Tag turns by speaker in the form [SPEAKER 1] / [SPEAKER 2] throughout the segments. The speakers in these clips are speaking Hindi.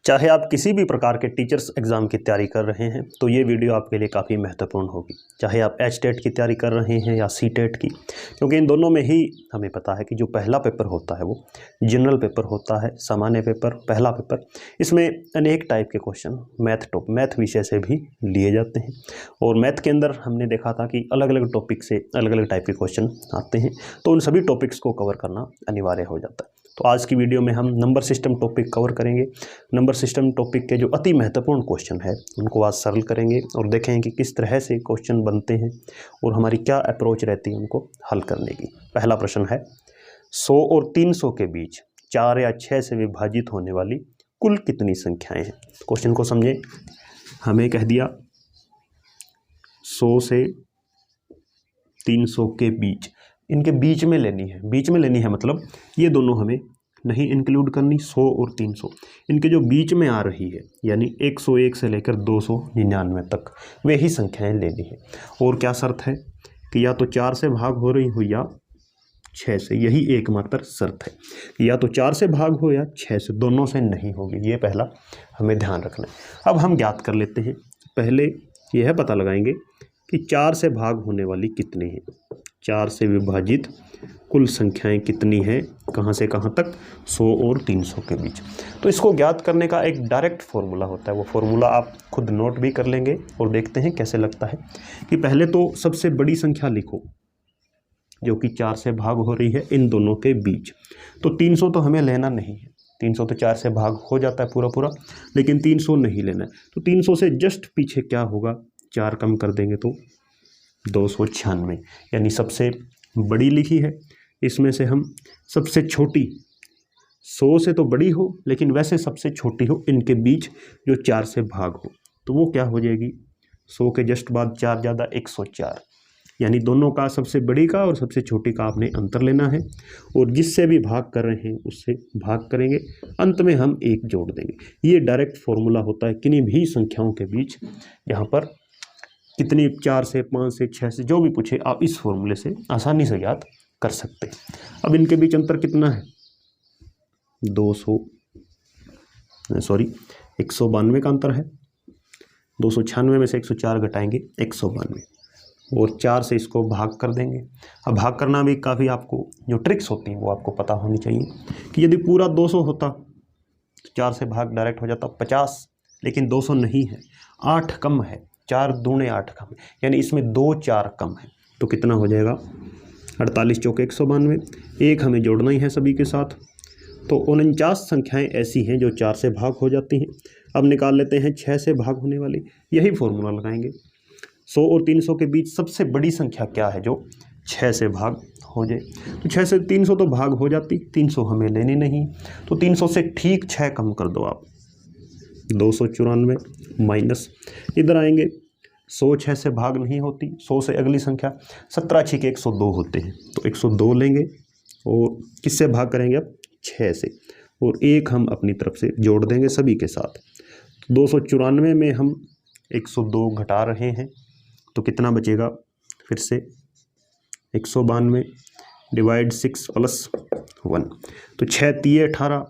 [SPEAKER 1] चाहे आप किसी भी प्रकार के टीचर्स एग्ज़ाम की तैयारी कर रहे हैं तो ये वीडियो आपके लिए काफ़ी महत्वपूर्ण होगी। चाहे आप एचटेट की तैयारी कर रहे हैं या सीटेट की, क्योंकि इन दोनों में ही हमें पता है कि जो पहला पेपर होता है वो जनरल पेपर होता है, सामान्य पेपर, पहला पेपर। इसमें अनेक टाइप के क्वेश्चन मैथ विषय से भी लिए जाते हैं और मैथ के अंदर हमने देखा था कि अलग अलग टॉपिक से अलग अलग टाइप के क्वेश्चन आते हैं, तो उन सभी टॉपिक्स को कवर करना अनिवार्य हो जाता है। तो आज की वीडियो में हम नंबर सिस्टम टॉपिक कवर करेंगे। नंबर सिस्टम टॉपिक के जो अति महत्वपूर्ण क्वेश्चन है उनको आज सरल करेंगे और देखेंगे कि किस तरह से क्वेश्चन बनते हैं और हमारी क्या अप्रोच रहती है उनको हल करने की। पहला प्रश्न है 100 और 300 के बीच 4 या 6 से विभाजित होने वाली कुल कितनी संख्याएं हैं। क्वेश्चन को समझें। हमें कह दिया 100 से 300 के बीच, इनके बीच में लेनी है। बीच में लेनी है मतलब ये दोनों हमें नहीं इंक्लूड करनी। 100 और 300 इनके जो बीच में आ रही है, यानी 101 से लेकर 299 तक वे ही संख्याएं लेनी है। और क्या शर्त है कि या तो 4 से भाग हो रही हो या 6 से, यही एकमात्र शर्त है। या तो 4 से भाग हो या 6 से, दोनों से नहीं होगी। ये पहला हमें ध्यान रखना है। अब हम ज्ञात कर लेते हैं। पहले यह पता लगाएंगे कि 4 से भाग होने वाली कितनी है। 4 से विभाजित कुल संख्याएं कितनी हैं, कहाँ से कहाँ तक, 100 और 300 के बीच। तो इसको ज्ञात करने का एक डायरेक्ट फॉर्मूला होता है। वो फॉर्मूला आप खुद नोट भी कर लेंगे और देखते हैं कैसे लगता है। कि पहले तो सबसे बड़ी संख्या लिखो जो कि 4 से भाग हो रही है इन दोनों के बीच। तो 300 तो हमें लेना नहीं है। 300 तो 4 से भाग हो जाता है पूरा पूरा, लेकिन 300 नहीं लेना है। तो 300 से जस्ट पीछे क्या होगा, 4 कम कर देंगे तो 296, यानी सबसे बड़ी लिखी है। इसमें से हम सबसे छोटी, 100 से तो बड़ी हो लेकिन वैसे सबसे छोटी हो इनके बीच जो 4 से भाग हो, तो वो क्या हो जाएगी, 100 के जस्ट बाद 4 ज़्यादा 104, यानी दोनों का सबसे बड़ी का और सबसे छोटी का आपने अंतर लेना है और जिससे भी भाग कर रहे हैं उससे भाग करेंगे, अंत में हम 1 जोड़ देंगे। ये डायरेक्ट फॉर्मूला होता है किन्हीं भी संख्याओं के बीच। यहाँ पर कितनी, 4 से 5 से 6 से, जो भी पूछे आप इस फॉर्मूले से आसानी से ज्ञात कर सकते हैं। अब इनके बीच अंतर कितना है, 192 का अंतर है। 296 में से 104 घटाएंगे 192 और 4 से इसको भाग कर देंगे। अब भाग करना भी काफ़ी, आपको जो ट्रिक्स होती हैं वो आपको पता होनी चाहिए कि यदि पूरा 200 होता तो 4 से भाग डायरेक्ट हो जाता 50, लेकिन 200 नहीं है, 8 कम है, 4 दूने 8 कम है, यानी इसमें 2 4 कम है। तो कितना हो जाएगा, 48 चौके 192, 1 हमें जोड़ना ही है सभी के साथ। तो 49 संख्याएं ऐसी हैं जो 4 से भाग हो जाती हैं। अब निकाल लेते हैं 6 से भाग होने वाली, यही फॉर्मूला लगाएंगे। 100 और 300 के बीच सबसे बड़ी संख्या क्या है जो 6 से भाग हो जाए। तो 6 से 300 तो भाग हो जाती, 300 हमें लेनी नहीं, तो 300 से ठीक 6 कम कर दो आप, 294 माइनस, इधर आएंगे 100 6 से भाग नहीं होती, 100 से अगली संख्या 17 6 के 102 होते हैं, तो 102 लेंगे और किससे भाग करेंगे अब, 6 से, और 1 हम अपनी तरफ से जोड़ देंगे सभी के साथ। 294 में हम 102 घटा रहे हैं तो कितना बचेगा, फिर से 192 डिवाइड 6 प्लस 1, तो 6 3 18,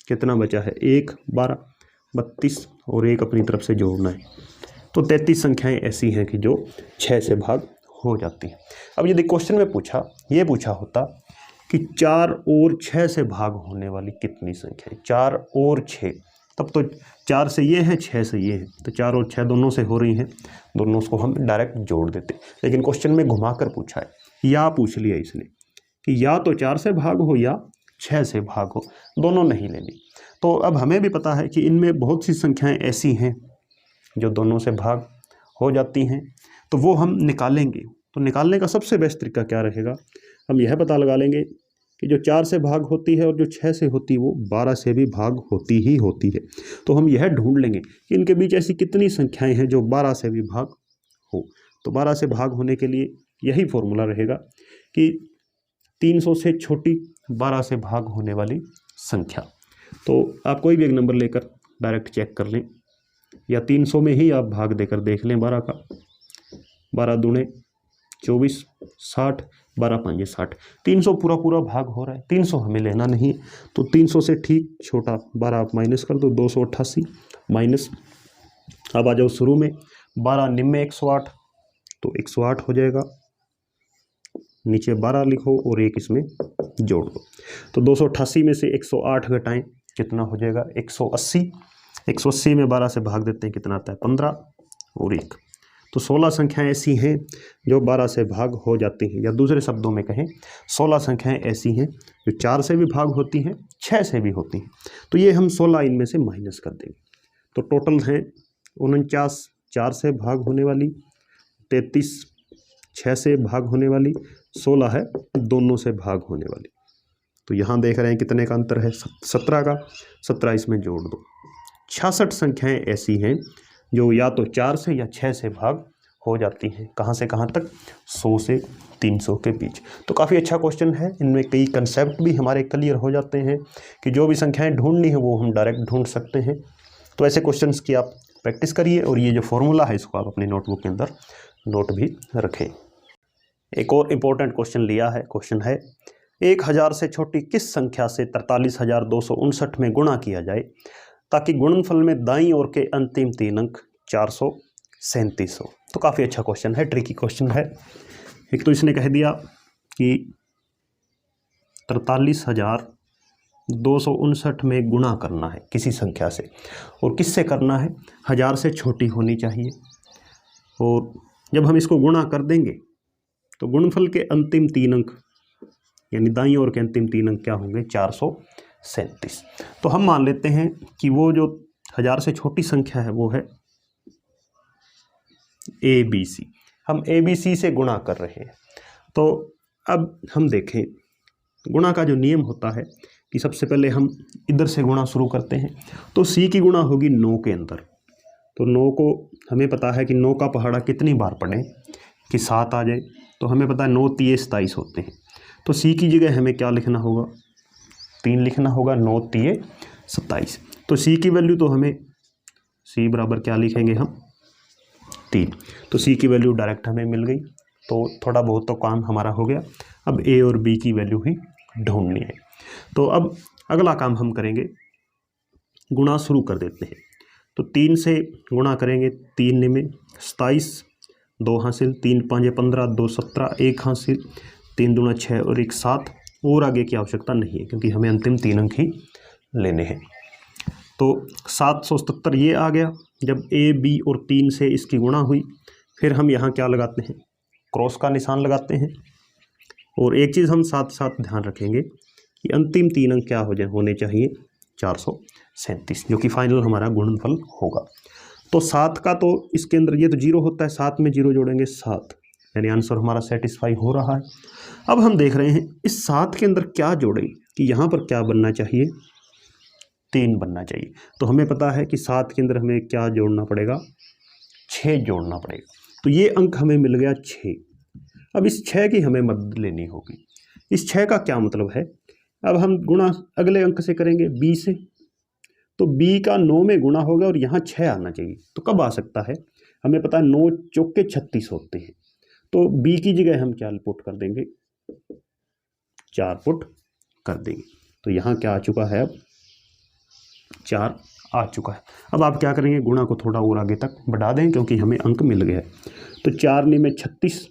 [SPEAKER 1] कितना बचा है, 1 12 32 और 1 अपनी तरफ से जोड़ना है। तो 33 संख्याएं ऐसी हैं कि जो 6 से भाग हो जाती हैं। अब यदि क्वेश्चन में ये पूछा होता कि 4 और 6 से भाग होने वाली कितनी संख्या है, 4 और 6, तब तो 4 से ये है 6 से ये है, तो 4 और 6 दोनों से हो रही हैं, दोनों को हम डायरेक्ट जोड़ देते। लेकिन क्वेश्चन में घुमाकर पूछा है, या पूछ लिया इसने कि या तो 4 से भाग हो या 6 से भाग हो, दोनों नहीं लेनी। तो अब हमें भी पता है कि इनमें बहुत सी संख्याएं ऐसी हैं जो दोनों से भाग हो जाती हैं, तो वो हम निकालेंगे। तो निकालने का सबसे बेस्ट तरीका क्या रहेगा, हम यह पता लगा लेंगे कि जो 4 से भाग होती है और जो 6 से होती है वो 12 से भी भाग होती ही होती है। तो हम यह ढूंढ लेंगे कि इनके बीच ऐसी कितनी संख्याएं हैं जो 12 से भी भाग हो। तो 12 से भाग होने के लिए यही फॉर्मूला रहेगा कि 300 से छोटी 12 से भाग होने वाली संख्या। तो आप कोई भी एक नंबर लेकर डायरेक्ट चेक कर लें, या 300 में ही आप भाग देकर देख लें 12 का। 12 दूने 24, 60, 12 5 60, 300 पूरा पूरा भाग हो रहा है, 300 हमें लेना नहीं है, तो 300 से ठीक छोटा 12 आप माइनस कर दो, 288 माइनस, अब आ जाओ शुरू में 12 निम्न 108, तो 108 हो जाएगा, नीचे 12 लिखो और एक इसमें जोड़ दो, तो 288 में से 108 घटाएं कितना हो जाएगा 180, 180 में 12 से भाग देते हैं कितना आता है 15 और 1, तो 16 संख्याएं ऐसी हैं जो 12 से भाग हो जाती हैं, या दूसरे शब्दों में कहें 16 संख्याएं ऐसी हैं जो 4 से भी भाग होती हैं, 6 से भी होती हैं, तो ये हम 16 इनमें से माइनस कर देंगे, तो टोटल हैं 49 4 से भाग होने वाली, 33 6 से भाग होने वाली, 16 है दोनों से भाग होने वाली, तो यहाँ देख रहे हैं कितने का अंतर है 17 का, 17 इसमें जोड़ दो। 66 संख्याएं ऐसी हैं जो या तो 4 से या 6 से भाग हो जाती हैं, कहाँ से कहाँ तक 100 से 300 के बीच। तो काफ़ी अच्छा क्वेश्चन है, इनमें कई कंसेप्ट भी हमारे क्लियर हो जाते हैं कि जो भी संख्याएं ढूंढनी है वो हम डायरेक्ट ढूंढ सकते हैं। तो ऐसे क्वेश्चंस की आप प्रैक्टिस करिए और ये जो फॉर्मूला है इसको आप अपनी नोटबुक के अंदर नोट भी रखें। एक और इम्पोर्टेंट क्वेश्चन लिया है, क्वेश्चन है 1000 से छोटी किस संख्या से 43,259 में गुणा किया जाए ताकि गुणनफल में दाईं ओर के अंतिम 3 अंक 437 हो। तो काफ़ी अच्छा क्वेश्चन है, ट्रिकी क्वेश्चन है। एक तो इसने कह दिया कि 43,259 में गुणा करना है किसी संख्या से, और किससे करना है 1000 से छोटी होनी चाहिए, और जब हम इसको गुणा कर देंगे तो गुणनफल के अंतिम 3 अंक यानी दाईं ओर के अंतिम 3 अंक क्या होंगे 437। तो हम मान लेते हैं कि वो जो 1000 से छोटी संख्या है वो है ABC, हम ABC से गुणा कर रहे हैं। तो अब हम देखें गुणा का जो नियम होता है कि सबसे पहले हम इधर से गुणा शुरू करते हैं, तो C की गुणा होगी 9 के अंदर, तो 9 को हमें पता है कि 9 का पहाड़ा कितनी बार पढ़ें कि 7 आ जाए, तो हमें पता है 9 3 27 होते हैं, तो C की जगह हमें क्या लिखना होगा 3 लिखना होगा, 9 3 27। तो C की वैल्यू तो हमें C बराबर क्या लिखेंगे हम 3, तो C की वैल्यू डायरेक्ट हमें मिल गई, तो थोड़ा बहुत तो काम हमारा हो गया। अब A और B की वैल्यू ही ढूंढनी है, तो अब अगला काम हम करेंगे, गुणा शुरू कर देते हैं। तो 3 से गुणा करेंगे, 3 में 27, 2 हासिल, 3 5 15, 2 17, 1 हासिल, 3 दूना 6 और 1 7, और आगे की आवश्यकता नहीं है क्योंकि हमें अंतिम 3 अंक ही लेने हैं। तो 777 ये आ गया। जब A B और 3 से इसकी गुणा हुई, फिर हम यहाँ क्या लगाते हैं क्रॉस का निशान लगाते हैं, और एक चीज़ हम साथ साथ ध्यान रखेंगे कि अंतिम 3 अंक क्या होने चाहिए 437, जो कि फाइनल हमारा गुणनफल होगा। तो 7 का तो इसके अंदर ये तो 0 होता है, 7 में 0 जोड़ेंगे 7, यानी आंसर हमारा सेटिस्फाई हो रहा है। अब हम देख रहे हैं इस 7 के अंदर क्या जोड़ें कि यहाँ पर क्या बनना चाहिए 3 बनना चाहिए। तो हमें पता है कि 7 के अंदर हमें क्या जोड़ना पड़ेगा 6 जोड़ना पड़ेगा, तो ये अंक हमें मिल गया 6। अब इस 6 की हमें मदद लेनी होगी। इस 6 का क्या मतलब है, अब हम गुणा अगले अंक से करेंगे B से, तो B का 9 में गुणा होगा और यहाँ 6 आना चाहिए। तो कब आ सकता है, हमें पता है 9 चौके 36 होते हैं, तो B की जगह हम क्या पुट कर देंगे 4 पुट कर देंगे। तो यहाँ क्या आ चुका है अब 4 आ चुका है। अब आप क्या करेंगे गुणा को थोड़ा और आगे तक बढ़ा दें क्योंकि हमें अंक मिल गया है। तो 4 में 36,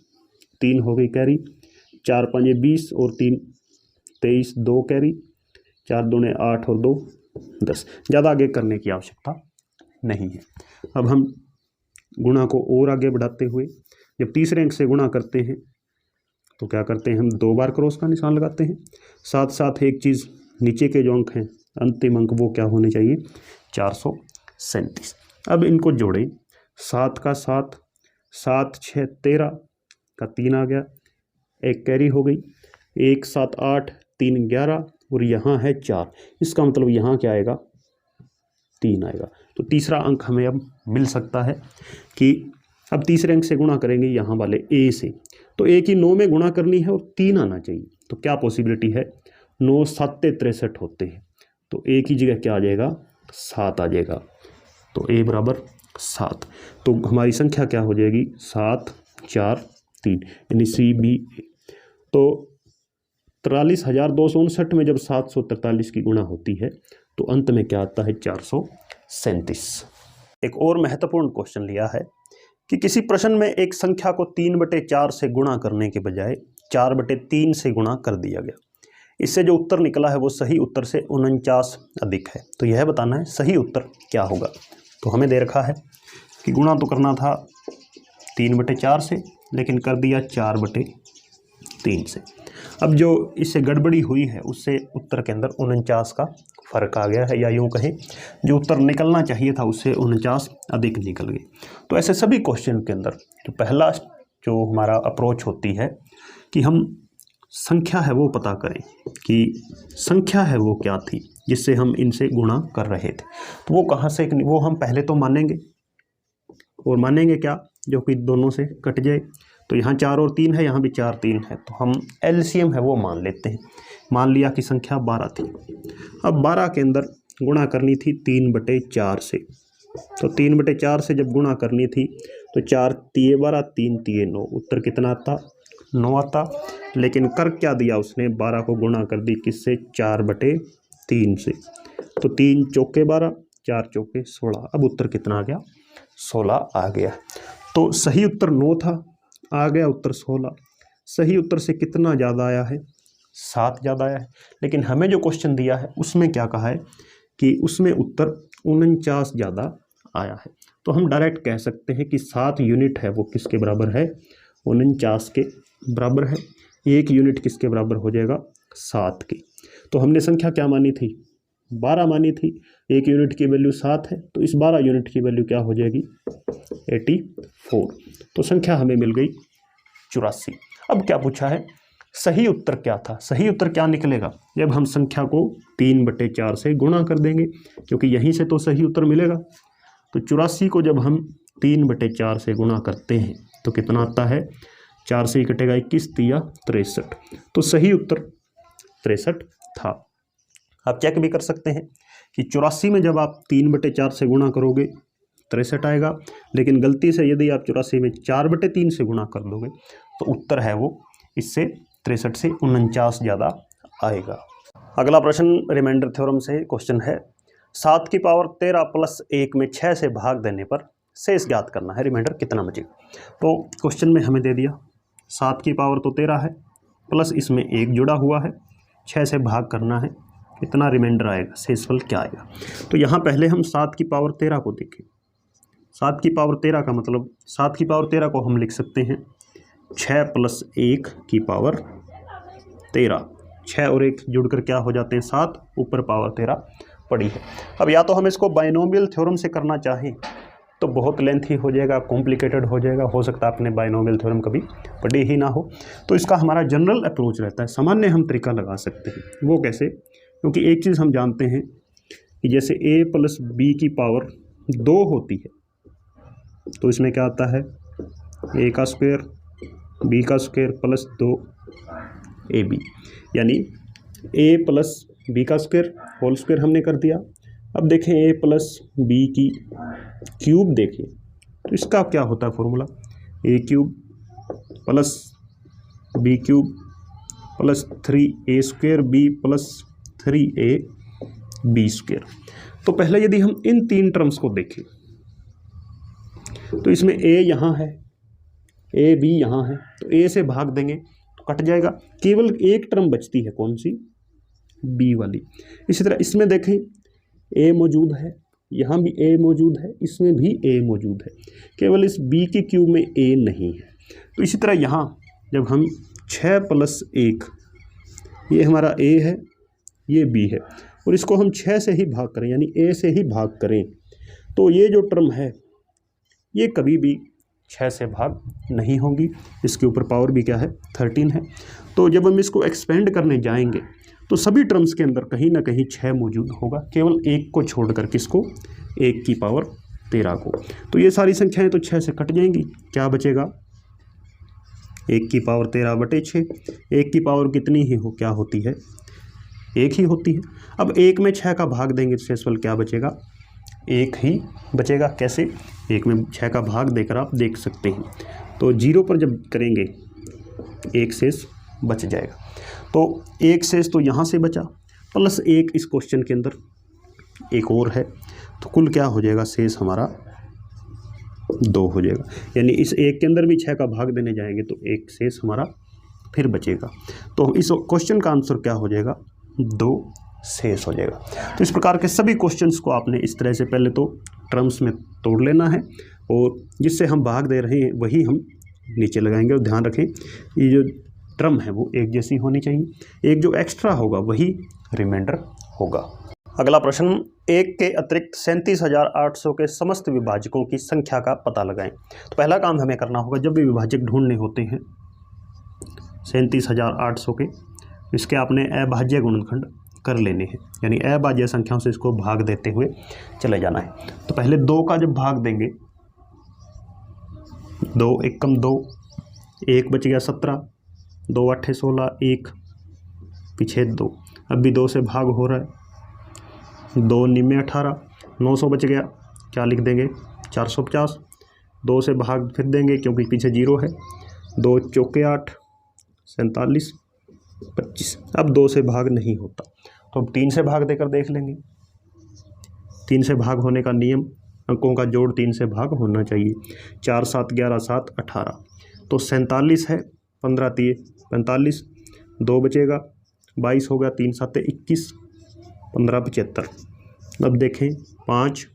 [SPEAKER 1] 3 हो गई कैरी, 4 5 20 और 3 23, 2 कैरी, 4 दूने 8 और 2 10। ज़्यादा आगे करने की आवश्यकता नहीं है। अब हम गुणा को और आगे बढ़ाते हुए जब तीसरे अंक से गुणा करते हैं तो क्या करते हैं हम 2 बार क्रॉस का निशान लगाते हैं। साथ साथ एक चीज़ नीचे के जो अंक हैं अंतिम अंक वो क्या होने चाहिए 437। अब इनको जोड़ें, 7 का 7, 7 6 13 का 3 आ गया, एक कैरी हो गई, 1 7 8, 3 11 और यहाँ है 4। इसका मतलब यहाँ क्या आएगा 3 आएगा। तो तीसरा अंक हमें अब मिल सकता है कि अब तीसरे अंक से गुणा करेंगे यहाँ वाले A से, तो A की 9 में गुणा करनी है और 3 आना चाहिए। तो क्या पॉसिबिलिटी है 9 7 63 होते हैं, तो A की जगह क्या आ जाएगा 7 आ जाएगा। तो A बराबर 7, तो हमारी संख्या क्या हो जाएगी 7 4 3 यानी CB। तो 43,259 में जब 743 की गुणा होती है तो अंत में क्या आता है 437। एक और महत्वपूर्ण क्वेश्चन लिया है कि किसी प्रश्न में एक संख्या को 3/4 से गुणा करने के बजाय 4/3 से गुणा कर दिया गया। इससे जो उत्तर निकला है वो सही उत्तर से 49 अधिक है। तो यह बताना है सही उत्तर क्या होगा। तो हमें दे रखा है कि गुणा तो करना था 3/4 से, लेकिन कर दिया 4/3 से। अब जो इससे गड़बड़ी हुई है उससे उत्तर के अंदर 49 का फर्क आ गया है, या यूँ कहें जो उत्तर निकलना चाहिए था उससे 49 अधिक निकल गए। तो ऐसे सभी क्वेश्चन के अंदर जो पहला जो हमारा अप्रोच होती है कि हम संख्या है वो पता करें कि संख्या है वो क्या थी जिससे हम इनसे गुणा कर रहे थे। तो वो कहाँ से, वो हम पहले तो मानेंगे, और मानेंगे क्या, जो कि दोनों से कट जाए। तो यहाँ 4 और 3 है, यहाँ भी 4 3 है, तो हम एलसीएम है वो मान लेते हैं। मान लिया कि संख्या 12 थी। अब 12 के अंदर गुणा करनी थी 3/4 से। तो 3/4 से जब गुणा करनी थी तो 4 तिये 12, 3 तिये 9, उत्तर कितना आता 9 आता। लेकिन कर क्या दिया उसने, 12 को गुणा कर दी किससे 4/3 से। तो 3 चौके 12, 4 चौके 16, अब उत्तर कितना आ गया 16 आ गया। तो सही उत्तर 9 था, आ गया उत्तर 16। सही उत्तर से कितना ज़्यादा आया है 7 ज़्यादा आया है। लेकिन हमें जो क्वेश्चन दिया है उसमें क्या कहा है कि उसमें उत्तर 49 ज़्यादा आया है। तो हम डायरेक्ट कह सकते हैं कि 7 यूनिट है वो किसके बराबर है 49 के बराबर है। 1 यूनिट किसके बराबर हो जाएगा 7 के। तो हमने संख्या क्या मानी थी 12 मानी थी, 1 यूनिट की वैल्यू 7 है, तो इस 12 यूनिट की वैल्यू क्या हो जाएगी 84। तो संख्या हमें मिल गई 84। अब क्या पूछा है सही उत्तर क्या था। सही उत्तर क्या निकलेगा जब हम संख्या को 3/4 से गुणा कर देंगे, क्योंककि यहीं से तो सही उत्तर मिलेगा। तो 84 को जब हम 3/4 से गुणा करते हैं तो कितना आता है 4 से ही कटेगा 21, 63। तो सही उत्तर 63 था। आप चेक भी कर सकते हैं कि 84 में जब आप 3/4 से गुणा करोगे 63 आएगा, लेकिन गलती से यदि आप 84 में 4/3 से गुणा कर दोगे तो उत्तर है वो इससे 63 से 49 ज़्यादा आएगा। अगला प्रश्न रिमाइंडर थ्योरम से क्वेश्चन है 7 की पावर 13 प्लस 1 में 6 से भाग देने पर शेष ज्ञात करना है, रिमाइंडर कितना बचेगा। तो क्वेश्चन में हमें दे दिया 7 की पावर तो 13 है, प्लस इसमें 1 जुड़ा हुआ है, 6 से भाग करना है, कितना रिमाइंडर आएगा, शेषफल क्या आएगा। तो यहाँ पहले हम 7 की पावर 13 को देखें। 7 की पावर 13 का मतलब 7 की पावर 13 को हम लिख सकते हैं 6 प्लस 1 की पावर 13। 6 और 1 जुड़कर क्या हो जाते हैं 7, ऊपर पावर 13 पड़ी है। अब या तो हम इसको बाइनोमियल थ्योरम से करना चाहें तो बहुत लेंथी हो जाएगा, कॉम्प्लिकेटेड हो जाएगा, हो सकता है आपने बाइनोमियल थ्योरम कभी पढ़ी ही ना हो। तो इसका हमारा जनरल अप्रोच रहता है, सामान्य हम तरीका लगा सकते हैं। वो कैसे, क्योंकि एक चीज़ हम जानते हैं कि जैसे a प्लस b की पावर 2 होती है तो इसमें क्या आता है a का स्क्वायर b का स्क्वायर प्लस 2ab, यानी a प्लस b का स्क्वायर होल स्क्वायर हमने कर दिया। अब देखें a प्लस b की क्यूब देखें तो इसका क्या होता है formula, a cube plus b cube plus 3a square b plus 3ab square. तो पहले यदि हम इन 3 टर्म्स को देखें तो इसमें a यहाँ है, a b यहाँ है, तो a से भाग देंगे तो कट जाएगा, केवल एक टर्म बचती है, कौन सी b वाली। इसी तरह इसमें देखें a मौजूद है, यहाँ भी a मौजूद है, इसमें भी a मौजूद है, केवल इस b के क्यूब में a नहीं है। तो इसी तरह यहाँ जब हम 6 प्लस 1, ये हमारा a है, ये b है, और इसको हम 6 से ही भाग करें यानी a से ही भाग करें तो ये जो टर्म है ये कभी भी 6 से भाग नहीं होगी। इसके ऊपर पावर भी क्या है 13 है। तो जब हम इसको एक्सपेंड करने जाएंगे तो सभी टर्म्स के अंदर कहीं ना कहीं 6 मौजूद होगा, केवल 1 को छोड़कर, किसको 1 की पावर 13 को। तो ये सारी संख्याएं तो 6 से कट जाएंगी, क्या बचेगा 1 की पावर 13 बटे 6। 1 की पावर कितनी ही हो क्या होती है 1 ही होती है। अब 1 में 6 का भाग देंगे तो शेषफल क्या बचेगा 1 ही बचेगा। कैसे, 1 में 6 का भाग देकर आप देख सकते हैं। तो 0 पर जब करेंगे 1 शेष बच जाएगा। तो एक शेष तो यहाँ से बचा, प्लस एक इस क्वेश्चन के अंदर एक और है, तो कुल क्या हो जाएगा, शेष हमारा 2 हो जाएगा। यानी इस एक के अंदर भी 6 का भाग देने जाएंगे तो एक शेष हमारा फिर बचेगा। तो इस क्वेश्चन का आंसर क्या हो जाएगा, 2 शेष हो जाएगा। तो इस प्रकार के सभी क्वेश्चंस को आपने इस तरह से पहले तो टर्म्स में तोड़ लेना है, और जिससे हम भाग दे रहे हैं वही हम नीचे लगाएंगे। और ध्यान रखें ये जो टर्म है वो एक जैसी होनी चाहिए, एक जो एक्स्ट्रा होगा वही रिमाइंडर होगा। अगला प्रश्न, 1 के अतिरिक्त 37,800 के समस्त विभाजकों की संख्या का पता लगाएं। तो पहला काम हमें करना होगा, जब भी विभाजक ढूंढने होते हैं 37,800 के, इसके आपने अभाज्य गुणनखंड कर लेने हैं, यानी अभाज्य संख्याओं से इसको भाग देते हुए चले जाना है। तो पहले 2 का जब भाग देंगे, 2 एकम 2, 1 बच गया 17, 2 8 16, 1 पीछे 2, अब भी 2 से भाग हो रहा है, 2 निम्न 18, 900 बच गया, क्या लिख देंगे 450, 2 से भाग फिर देंगे क्योंकि पीछे 0 है, 2 चौके 8, 47, 25। अब 2 से भाग नहीं होता तो अब 3 से भाग देकर देख लेंगे। 3 से भाग होने का नियम, अंकों का जोड़ 3 से भाग होना चाहिए। 4 7 11 7 18, तो 47 है, 15 3 45, 2 बचेगा, 22 हो गया, 3 7 21, 15 75। अब देखें 5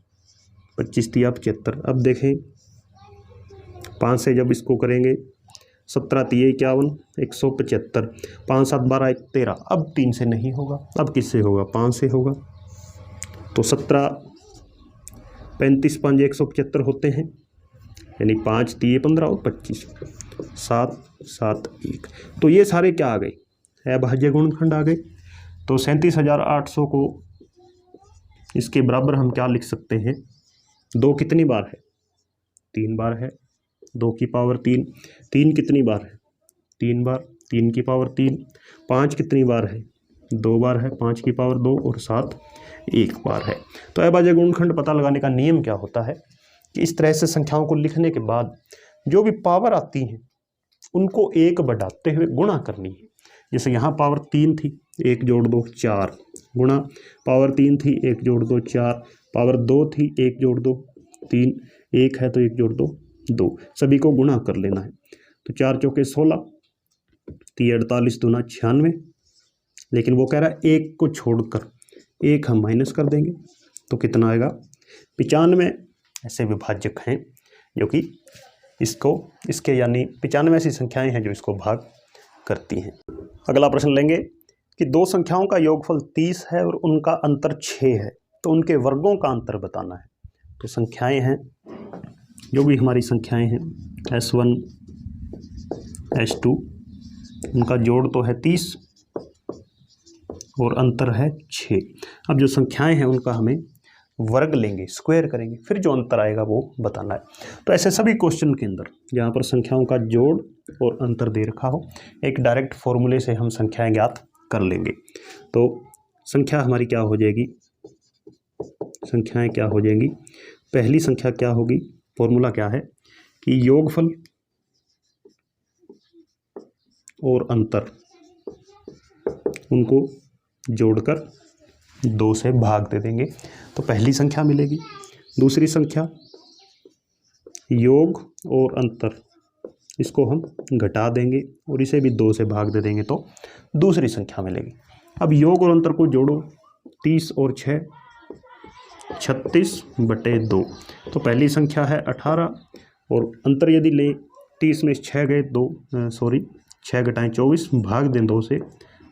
[SPEAKER 1] 25 3 75। अब देखें 5 से जब इसको करेंगे 17 3 51, 175, 5 7 12 13। अब 3 से नहीं होगा, अब किससे होगा, 5 से होगा। तो 17 35 5 175 होते हैं, यानी 5 3 15 और 25, 7 7 1। तो ये सारे क्या आ गए, अभाज्य गुणनखंड आ गए। तो 37,800 को इसके बराबर हम क्या लिख सकते हैं, 2 कितनी बार है, 3 बार है, 2 की पावर 3, 3 कितनी बार है, 3 बार, 3 की पावर 3, 5 कितनी बार है, 2 बार है, 5 की पावर 2, और 7 1 बार है। तो अभाज्य गुणनखंड पता लगाने का नियम क्या होता है कि इस तरह से संख्याओं को लिखने के बाद जो भी पावर आती हैं उनको 1 बढ़ाते हुए गुणा करनी है। जैसे यहाँ पावर 3 थी, 1 जोड़ 2 4, गुणा पावर 3 थी, 1 जोड़ 2 4, पावर 2 थी, 1 जोड़ 2 3, 1 है तो 1 जोड़ 2 2, सभी को गुणा कर लेना है। तो 4 चौके 16, 3 48 दूना 96, लेकिन वो कह रहा है 1 को छोड़कर 1 हम माइनस कर देंगे तो कितना आएगा, 95 ऐसे विभाजक हैं जो कि इसके यानी 95 ऐसी संख्याएं हैं जो इसको भाग करती हैं। अगला प्रश्न लेंगे कि 2 संख्याओं का योगफल 30 है और उनका अंतर 6 है, तो उनके वर्गों का अंतर बताना है। तो संख्याएं हैं, जो भी हमारी संख्याएं हैं S1 S2, उनका जोड़ तो है 30 और अंतर है 6। अब जो संख्याएं हैं उनका हमें वर्ग लेंगे, स्क्वायर करेंगे, फिर जो अंतर आएगा वो बताना है। तो ऐसे सभी क्वेश्चन के अंदर जहाँ पर संख्याओं का जोड़ और अंतर दे रखा हो, एक डायरेक्ट फॉर्मूले से हम संख्याएं ज्ञात कर लेंगे। तो संख्या हमारी क्या हो जाएगी, संख्याएं क्या हो जाएंगी, पहली संख्या क्या होगी, फॉर्मूला क्या है कि योगफल और अंतर उनको जोड़कर 2 से भाग दे देंगे तो पहली संख्या मिलेगी। दूसरी संख्या योग और अंतर, इसको हम घटा देंगे और इसे भी 2 से भाग दे देंगे तो दूसरी संख्या मिलेगी। अब योग और अंतर को जोड़ो, 30 और 6 36/2, तो पहली संख्या है 18 और अंतर यदि लें 30 में 6 गए 6 घटाएं 24, भाग दें 2 से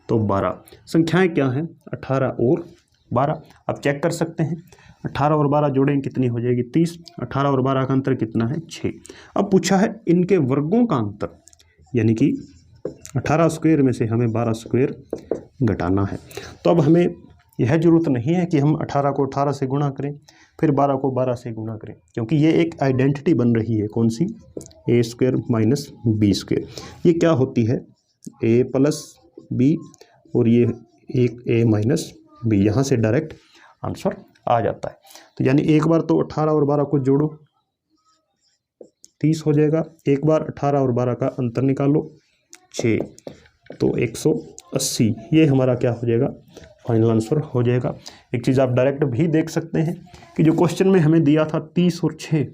[SPEAKER 1] तो 12। संख्याएं क्या हैं, 18 और 12। अब चेक कर सकते हैं, 18 और 12 जोड़ें कितनी हो जाएगी 30, 18 और 12 का अंतर कितना है 6। अब पूछा है इनके वर्गों का अंतर, यानी कि 18 स्क्वायर में से हमें 12 स्क्वायर घटाना है। तो अब हमें यह जरूरत नहीं है कि हम 18 को 18 से गुणा करें फिर 12 को 12 से गुणा करें, क्योंकि ये एक आइडेंटिटी बन रही है, कौन सी, a square minus b square. ये क्या होती है, a प्लस b और ये एक a माइनस b, यहाँ से डायरेक्ट आंसर आ जाता है। तो यानी एक बार तो 18 और 12 को जोड़ो 30 हो जाएगा, एक बार 18 और 12 का अंतर निकालो 6, तो 180 ये हमारा क्या हो जाएगा, फाइनल आंसर हो जाएगा। एक चीज़ आप डायरेक्ट भी देख सकते हैं कि जो क्वेश्चन में हमें दिया था 30 और 6,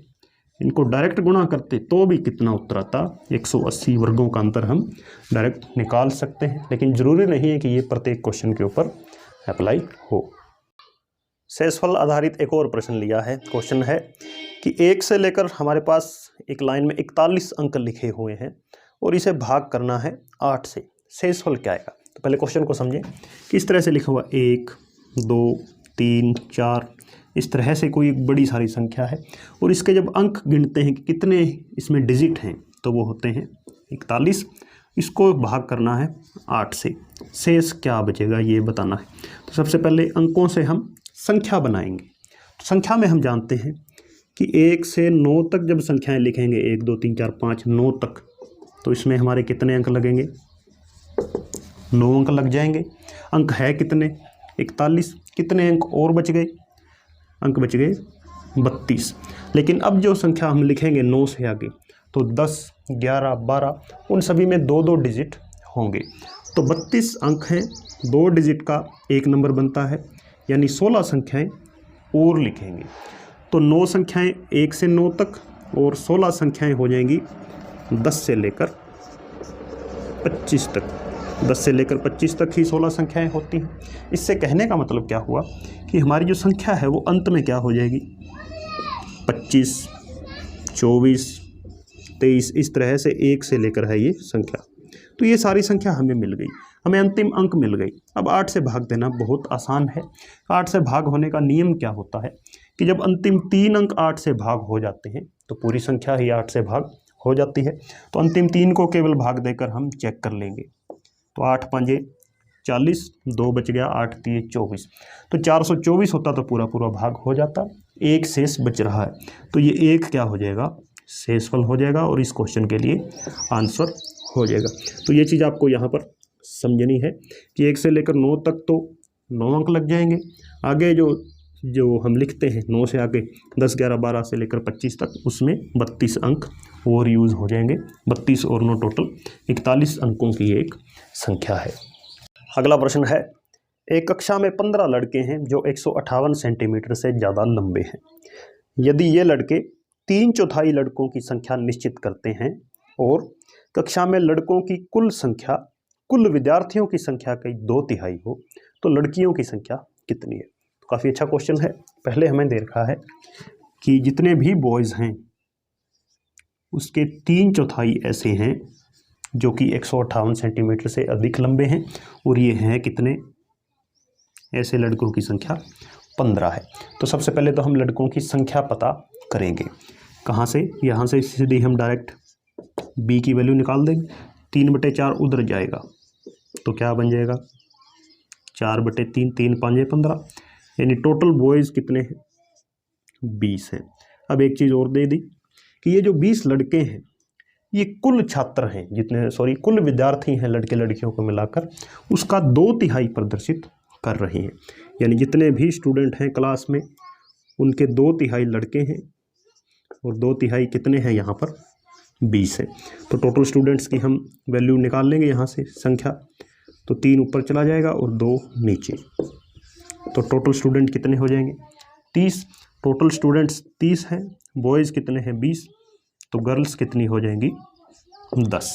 [SPEAKER 1] इनको डायरेक्ट गुणा करते तो भी कितना उत्तर आता, 180 वर्गों का अंतर हम डायरेक्ट निकाल सकते हैं। लेकिन ज़रूरी नहीं है कि ये प्रत्येक क्वेश्चन के ऊपर अप्लाई हो। शेषफल आधारित एक और प्रश्न लिया है। क्वेश्चन है कि 1 से लेकर हमारे पास एक लाइन में 41 अंक लिखे हुए हैं और इसे भाग करना है 8 से, शेषफल क्या आएगा। तो पहले क्वेश्चन को समझें। किस तरह से लिखा हुआ, 1 2 3 4, इस तरह से कोई एक बड़ी सारी संख्या है और इसके जब अंक गिनते हैं कि कितने इसमें डिजिट हैं तो वो होते हैं 41। इसको भाग करना है 8 से, शेष क्या बचेगा ये बताना है। तो सबसे पहले अंकों से हम संख्या बनाएंगे। तो संख्या में हम जानते हैं कि 1 से 9 तक जब संख्याएं लिखेंगे, 1 2 3 4 5 9 तक, तो इसमें हमारे कितने अंक लगेंगे, 9 अंक लग जाएंगे। अंक है कितने, 41। कितने अंक और बच गए, अंक बच गए 32। लेकिन अब जो संख्या हम लिखेंगे 9 से आगे, तो 10 11 12 उन सभी में 2 डिजिट होंगे। तो 32 अंक हैं, 2 डिजिट का एक नंबर बनता है, यानी 16 संख्याएं और लिखेंगे। तो 9 संख्याएं 1 से 9 तक और 16 संख्याएं हो जाएंगी 10 से लेकर 25 तक। 10 से लेकर 25 तक ही 16 संख्याएं होती हैं। इससे कहने का मतलब क्या हुआ कि हमारी जो संख्या है वो अंत में क्या हो जाएगी, 25 24 23, इस तरह से 1 से लेकर है ये संख्या। तो ये सारी संख्या हमें मिल गई, हमें अंतिम अंक मिल गई। अब 8 से भाग देना बहुत आसान है। 8 से भाग होने का नियम क्या होता है कि जब अंतिम 3 अंक 8 से भाग हो जाते हैं तो पूरी संख्या ही 8 से भाग हो जाती है। तो अंतिम 3 को केवल भाग देकर हम चेक कर लेंगे। तो 8 5 40, 2 बच गया, 8 3 24, तो 424 होता तो पूरा पूरा भाग हो जाता। एक शेष बच रहा है, तो ये एक क्या हो जाएगा, शेषफल हो जाएगा और इस क्वेश्चन के लिए आंसर हो जाएगा। तो ये चीज़ आपको यहाँ पर समझनी है कि 1 से लेकर 9 तक तो 9 अंक लग जाएंगे। आगे जो हम लिखते हैं 9 से आगे 10 11 12 से लेकर 25 तक, उसमें 32 अंक और यूज़ हो जाएंगे। 32 और 9 टोटल 41 अंकों की एक संख्या है। अगला प्रश्न है, एक कक्षा में 15 लड़के हैं जो 158 सेंटीमीटर से ज़्यादा लंबे हैं। यदि ये लड़के 3/4 लड़कों की संख्या निश्चित करते हैं और कक्षा में लड़कों की कुल संख्या कुल विद्यार्थियों की संख्या का 2/3 हो, तो लड़कियों की संख्या कितनी है। तो काफ़ी अच्छा क्वेश्चन है। पहले हमें दे रखा है कि जितने भी बॉयज़ हैं उसके 3/4 ऐसे हैं जो कि 158 सेंटीमीटर से अधिक लंबे हैं, और ये हैं कितने, ऐसे लड़कों की संख्या 15 है। तो सबसे पहले तो हम लड़कों की संख्या पता करेंगे। कहाँ से, यहाँ से सीधे हम डायरेक्ट b की वैल्यू निकाल देंगे। 3/4 उधर जाएगा तो क्या बन जाएगा, 4/3, 3 5 15, यानी टोटल बॉयज़ कितने हैं, 20 हैं। अब एक चीज़ और दे दी कि ये जो 20 लड़के हैं ये कुल छात्र हैं, कुल विद्यार्थी हैं लड़के लड़कियों को मिलाकर, उसका 2/3 प्रदर्शित कर रहे हैं। यानी जितने भी स्टूडेंट हैं क्लास में उनके 2/3 लड़के हैं और 2/3 कितने हैं, यहाँ पर 20 है। तो टोटल स्टूडेंट्स की हम वैल्यू निकाल लेंगे यहाँ से संख्या, तो 3 ऊपर चला जाएगा और 2 नीचे, तो टोटल स्टूडेंट कितने हो जाएंगे, 30। टोटल स्टूडेंट्स 30 हैं, बॉयज़ कितने हैं 20, तो गर्ल्स कितनी हो जाएंगी 10।